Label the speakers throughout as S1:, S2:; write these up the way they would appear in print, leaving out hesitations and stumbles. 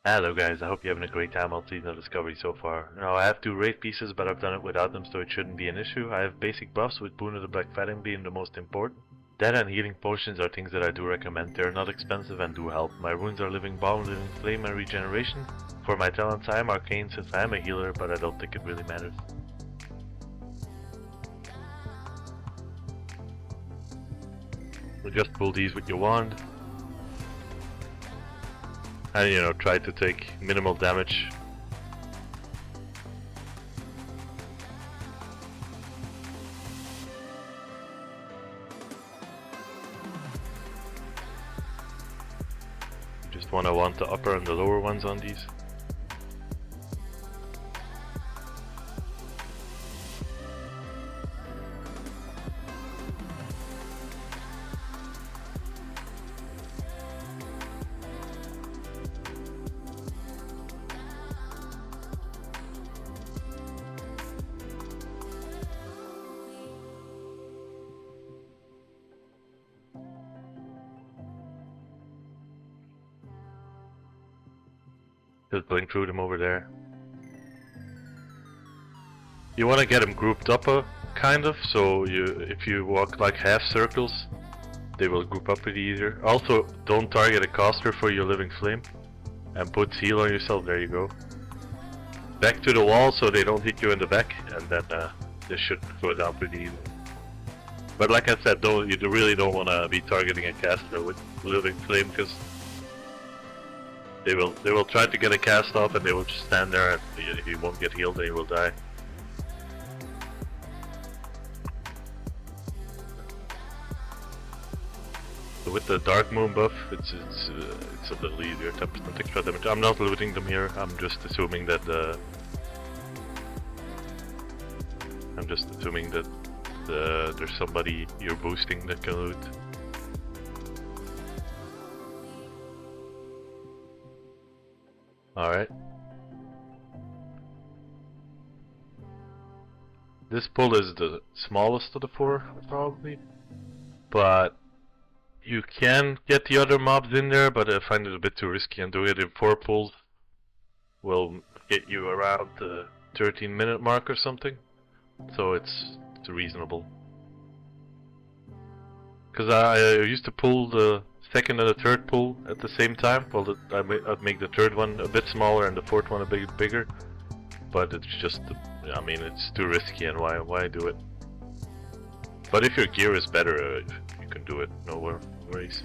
S1: Hello guys, I hope you're having a great time on Seasonal Discovery so far. Now I have two raid pieces, but I've done it without them, so it shouldn't be an issue. I have basic buffs, with Boon of the Black Phantom being the most important. Dead and healing potions are things that I do recommend. They're not expensive and do help. My runes are Living Balm, Living Flame and Regeneration. For my talents I am Arcane since I am a healer, but I don't think it really matters. So just pull these with your wand. And try to take minimal damage. You just want the upper and the lower ones on these. Just blink through them over there. You want to get them grouped up kind of, so if you walk like half circles, they will group up pretty easier. Also, don't target a caster for your Living Flame, and put heal on yourself, there you go. Back to the wall so they don't hit you in the back, and then this should go down pretty easy. But like I said, you really don't want to be targeting a caster with Living Flame, because they will try to get a cast off and they will just stand there, and if you won't get healed then you will die. So with the Dark Moon buff, it's a little easier, 10% extra damage. I'm not looting them here, I'm just assuming that there's somebody you're boosting that can loot. Alright. This pull is the smallest of the four, probably. But you can get the other mobs in there, but I find it a bit too risky, and doing it in 4 pulls will get you around the 13-minute mark or something. So it's reasonable. Because I used to pull the second and the third pull at the same time. Well, I'd make the third one a bit smaller and the fourth one a bit bigger. But it's just, I mean, it's too risky, and why do it? But if your gear is better, you can do it, no worries.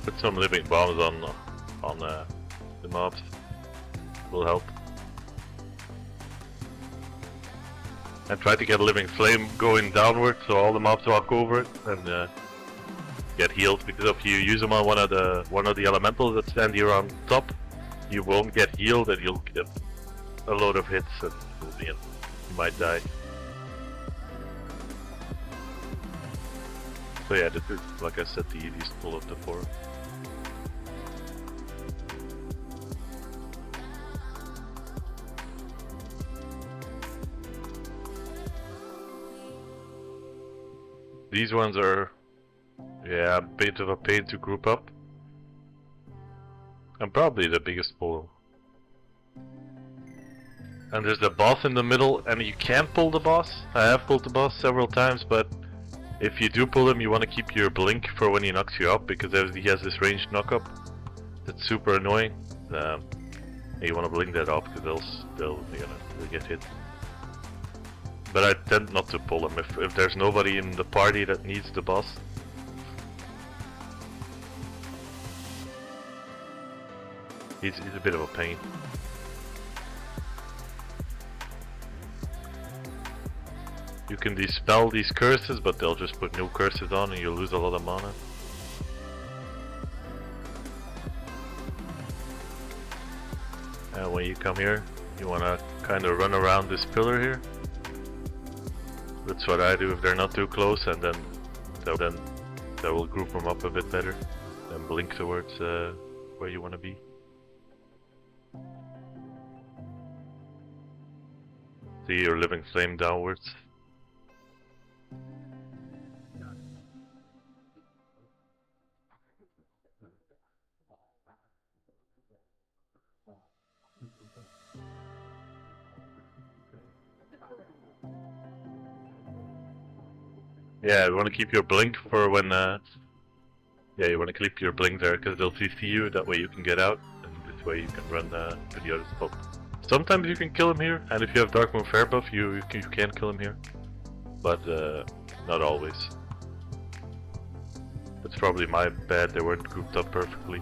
S1: Put some living bombs on the mobs, will help. And try to get a Living Flame going downward so all the mobs walk over it and get healed, because if you use them on one of the elementals that stand here on top, you won't get healed and you'll get a load of hits and you might die. So yeah, this is, like I said, the easiest pull of the 4. These ones are, yeah, a bit of a pain to group up. And probably the biggest pull. And there's the boss in the middle, and you can pull the boss. I have pulled the boss several times, but if you do pull him, you want to keep your blink for when he knocks you up, because he has this ranged knockup. That's super annoying. You want to blink that off, because they'll get hit. But I tend not to pull him if there's nobody in the party that needs the boss. He's a bit of a pain. You can dispel these curses, but they'll just put new curses on and you'll lose a lot of mana. And when you come here, you want to kind of run around this pillar here. That's what I do if they're not too close, and then that will group them up a bit better. Then blink towards where you want to be. See your Living Flame downwards. Yeah, you want to keep your blink for when. Yeah, you want to keep your blink there because they'll CC you. That way you can get out, and this way you can run to the other spot. Sometimes you can kill him here, and if you have Dark Moon Fair buff, you can kill him here, but not always. That's probably my bad. They weren't grouped up perfectly.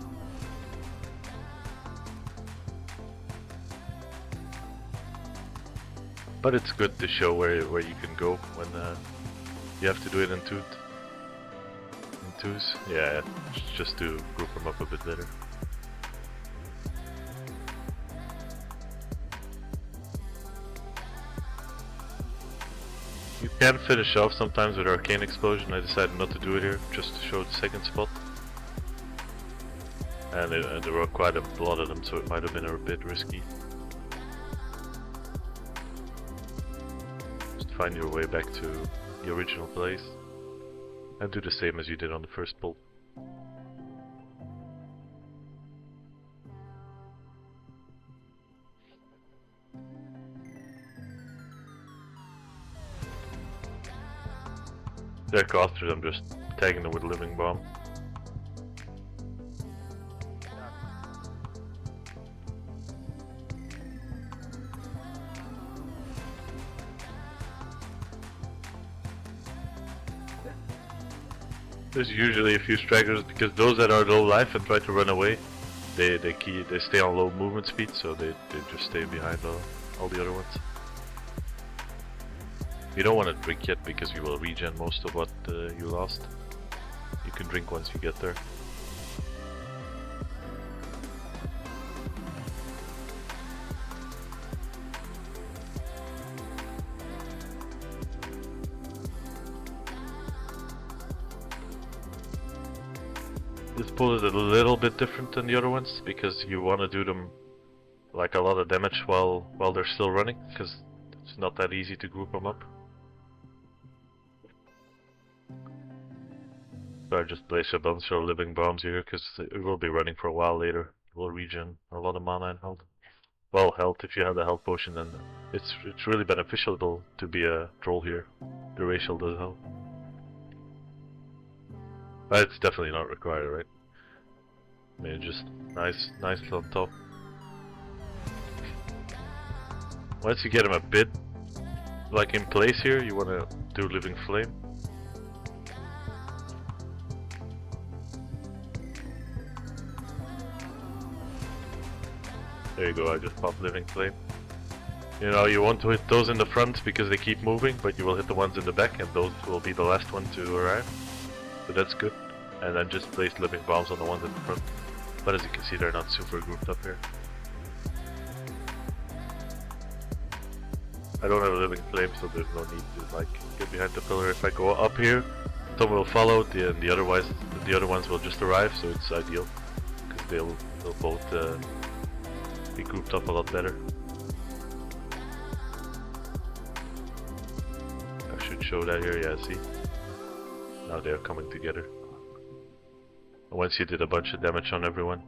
S1: But it's good to show where you can go when you have to do it in twos. Yeah, just to group them up a bit better. You can finish off sometimes with Arcane Explosion. I decided not to do it here, just to show the second spot. And there were quite a lot of them, so it might have been a bit risky. Just find your way back to the original place. And do the same as you did on the first pull. They're casters, I'm just tagging them with a living bomb. There's usually a few stragglers because those that are low life and try to run away, they stay on low movement speed, so they just stay behind all the other ones. You don't want to drink yet because you will regen most of what you lost. You can drink once you get there. This pull is a little bit different than the other ones because you want to do them like a lot of damage while they're still running, because it's not that easy to group them up. So I just place a bunch of living bombs here because it will be running for a while later. It will regen a lot of mana and health. Well, health, if you have the health potion, then it's really beneficial to be a troll here. The racial does help. But it's definitely not required, right? I mean, just nice on top. Once you get him a bit like in place here, you want to do Living Flame. There you go, I just popped Living Flame. You know, you want to hit those in the front because they keep moving, but you will hit the ones in the back and those will be the last one to arrive. So that's good. And then just place Living Bombs on the ones in the front. But as you can see, they're not super grouped up here. I don't have a Living Flame, so there's no need to like get behind the pillar. If I go up here, some will follow, and the other ones will just arrive, so it's ideal. Because they'll both be grouped up a lot better. I should show that here, yeah, see? Now they're coming together. Once you did a bunch of damage on everyone,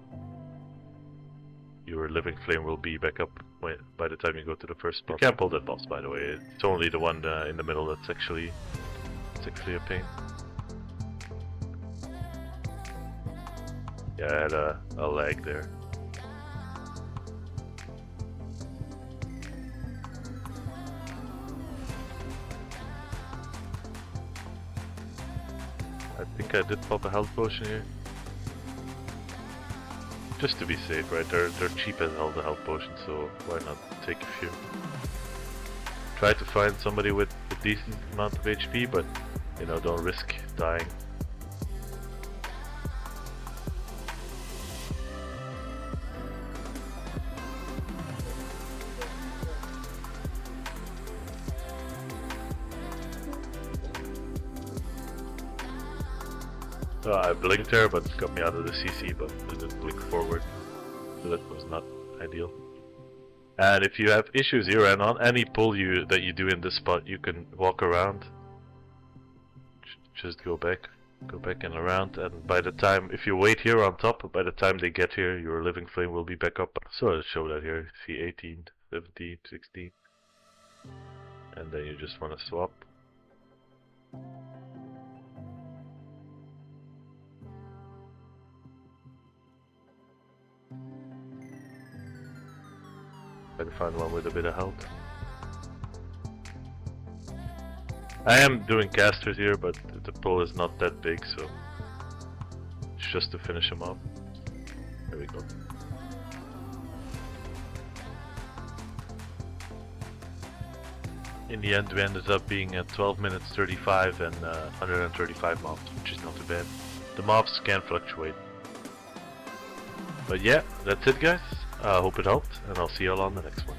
S1: your Living Flame will be back up by the time you go to the first spot. You can't pull that boss, by the way. It's only the one in the middle that's actually a pain. Yeah, I had a lag there. I think I did pop a health potion here. Just to be safe, right? They're cheap as hell, the health potions, so why not take a few? Try to find somebody with a decent amount of HP, but you know, don't risk dying. I blinked there, but it got me out of the CC, but I didn't blink forward, so that was not ideal. And if you have issues here and on any pull that you do in this spot, you can walk around. Just go back and around, and by the time, if you wait here on top, by the time they get here, your Living Flame will be back up. So I'll show that here. See 18, 17, 16. And then you just want to swap. Better find one with a bit of health. I am doing casters here, but the pull is not that big, so it's just to finish him off. There we go. In the end, we ended up being at 12 minutes 35 and 135 mobs, which is not too bad. The mobs can fluctuate. But yeah, that's it guys. I hope it helped, and I'll see you all on the next one.